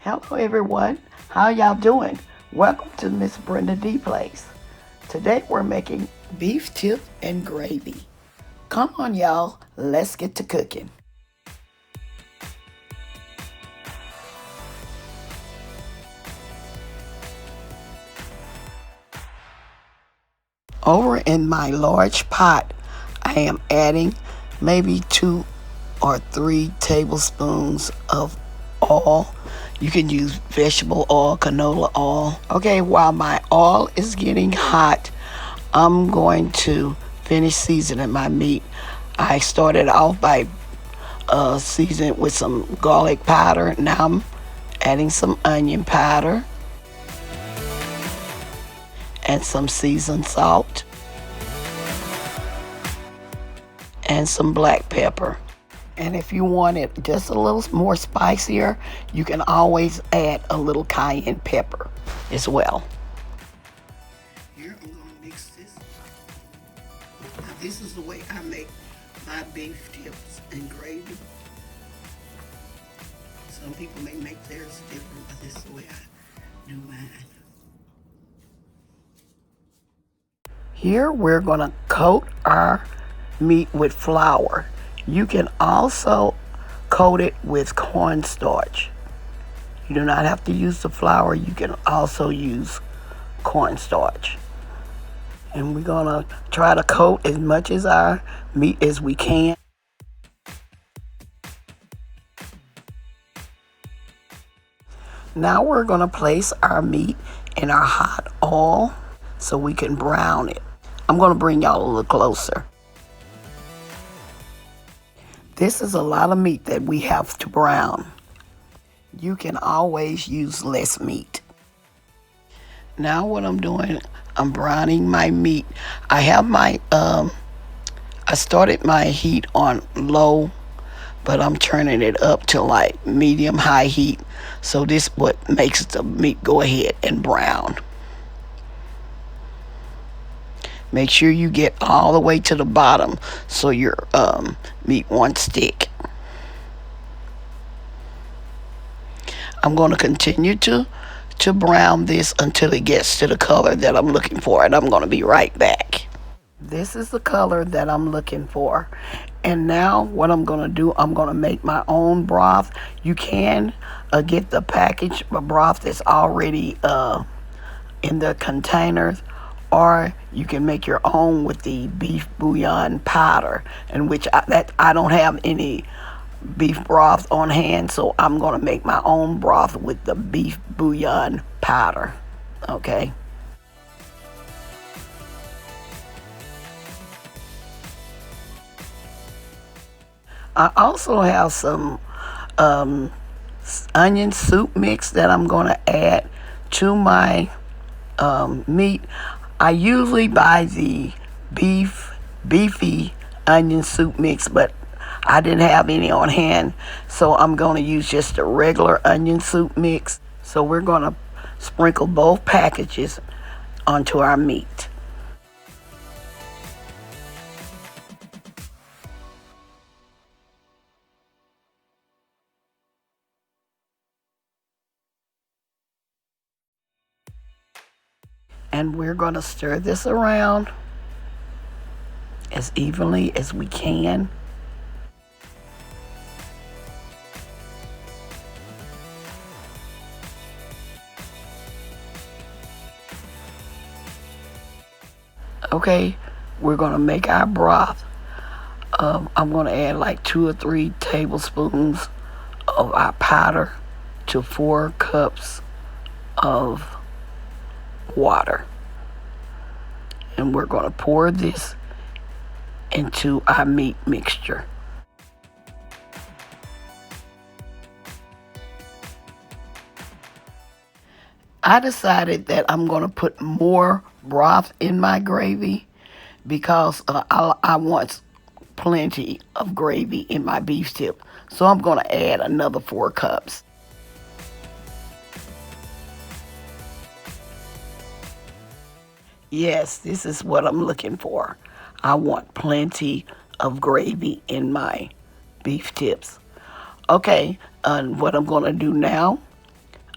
Hello everyone, how y'all doing? Welcome to Miss Brenda Dee place. Today we're making beef tip and gravy. Come on y'all, let's get to cooking. Over in my large pot, I am adding maybe 2 or 3 tablespoons of oil. You can use vegetable oil, canola oil. Okay, while my oil is getting hot, I'm going to finish seasoning my meat. I started off by seasoning with some garlic powder. Now I'm adding some onion powder and some seasoned salt and some black pepper. And if you want it just a little more spicier, you can always add a little cayenne pepper as well. Here I'm going to mix this. Now this is the way I make my beef tips and gravy. Some people may make theirs different, but this is the way I do mine. Here we're going to coat our meat with flour. You can also coat it with cornstarch. You do not have to use the flour. You can also use cornstarch. And we're going to try to coat as much as our meat as we can. Now we're going to place our meat in our hot oil so we can brown it. I'm going to bring y'all a little closer. This is a lot of meat that we have to brown. You can always use less meat. Now what I'm doing, I'm browning my meat. I have my, I started my heat on low, but I'm turning it up to like medium high heat. So this what makes the meat go ahead and brown. Make sure you get all the way to the bottom so your meat won't stick. I'm going to continue to brown this until it gets to the color that I'm looking for, and I'm going to be right back. This is the color that I'm looking for. And now what I'm going to do, I'm going to make my own broth. You can get the packaged broth that's already in the containers, or you can make your own with the Beef Bouillon Powder, in which I don't have any beef broth on hand, so I'm going to make my own broth with the Beef Bouillon Powder. Okay. I also have some onion soup mix that I'm going to add to my meat. I usually buy the Beefy onion soup mix, but I didn't have any on hand, so I'm going to use just a regular onion soup mix. So we're going to sprinkle both packages onto our meat. And we're going to stir this around as evenly as we can. Okay, we're going to make our broth. I'm going to add like 2 or 3 tablespoons of our powder to 4 cups of water. And we're going to pour this into our meat mixture. I decided that I'm going to put more broth in my gravy because I want plenty of gravy in my beef tip. So I'm going to add another 4 cups. Yes, this is what I'm looking for. I want plenty of gravy in my beef tips. Okay, what I'm going to do now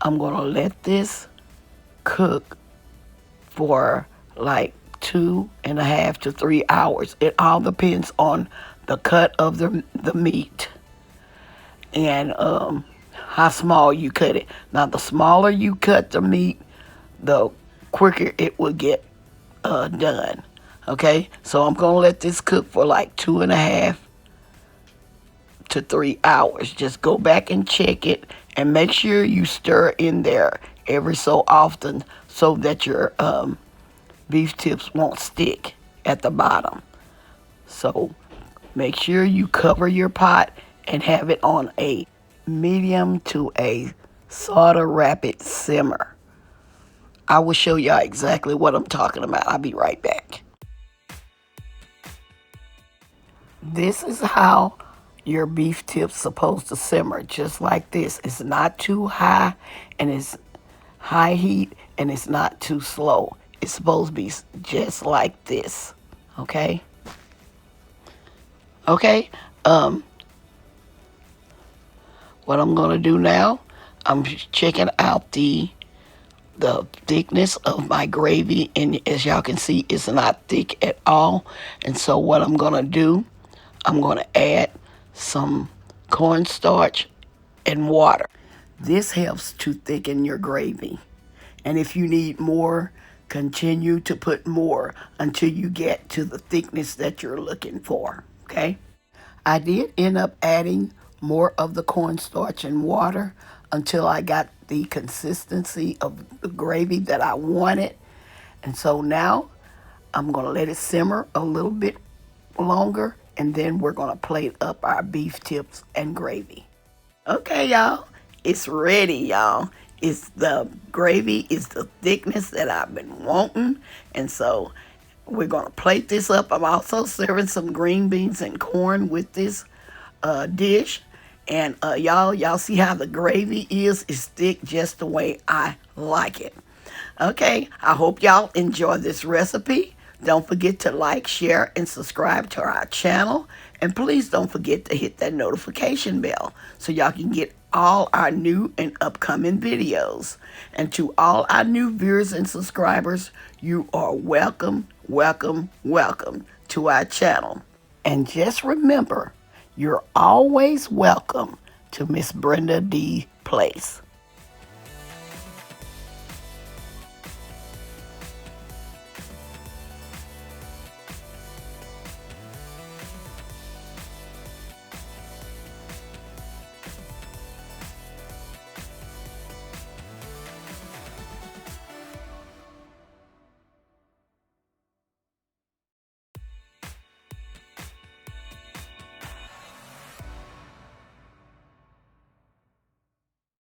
I'm going to let this cook for like 2.5 to 3 hours. It all depends on the cut of the meat and how small you cut it. Now, the smaller you cut the meat, the quicker it will get done. Okay, so I'm gonna let this cook for like 2.5 to 3 hours. Just go back and check it and make sure you stir in there every so often so that your beef tips won't stick at the bottom. So make sure you cover your pot and have it on a medium to a sort of rapid simmer. I will show y'all exactly what I'm talking about. I'll be right back. This is how your beef tips supposed to simmer, just like this. It's not too high and it's high heat, and it's not too slow. It's supposed to be just like this. Okay? Okay? What I'm gonna do now, I'm checking out the thickness of my gravy, and as y'all can see, it's not thick at all. And so what I'm gonna do, I'm gonna add some cornstarch and water. This helps to thicken your gravy. And if you need more, continue to put more until you get to the thickness that you're looking for, okay? I did end up adding more of the cornstarch and water until I got the consistency of the gravy that I wanted. And so now I'm going to let it simmer a little bit longer, and then we're going to plate up our beef tips and gravy. Okay, y'all, it's ready, y'all. It's the gravy is the thickness that I've been wanting, and so we're going to plate this up. I'm also serving some green beans and corn with this dish. And y'all see how the gravy is? It's thick just the way I like it. Okay, I hope y'all enjoy this recipe. Don't forget to like, share, and subscribe to our channel. And please don't forget to hit that notification bell so y'all can get all our new and upcoming videos. And to all our new viewers and subscribers, you are welcome, welcome, welcome to our channel. And just remember, you're always welcome to Miss Brenda Dee Place.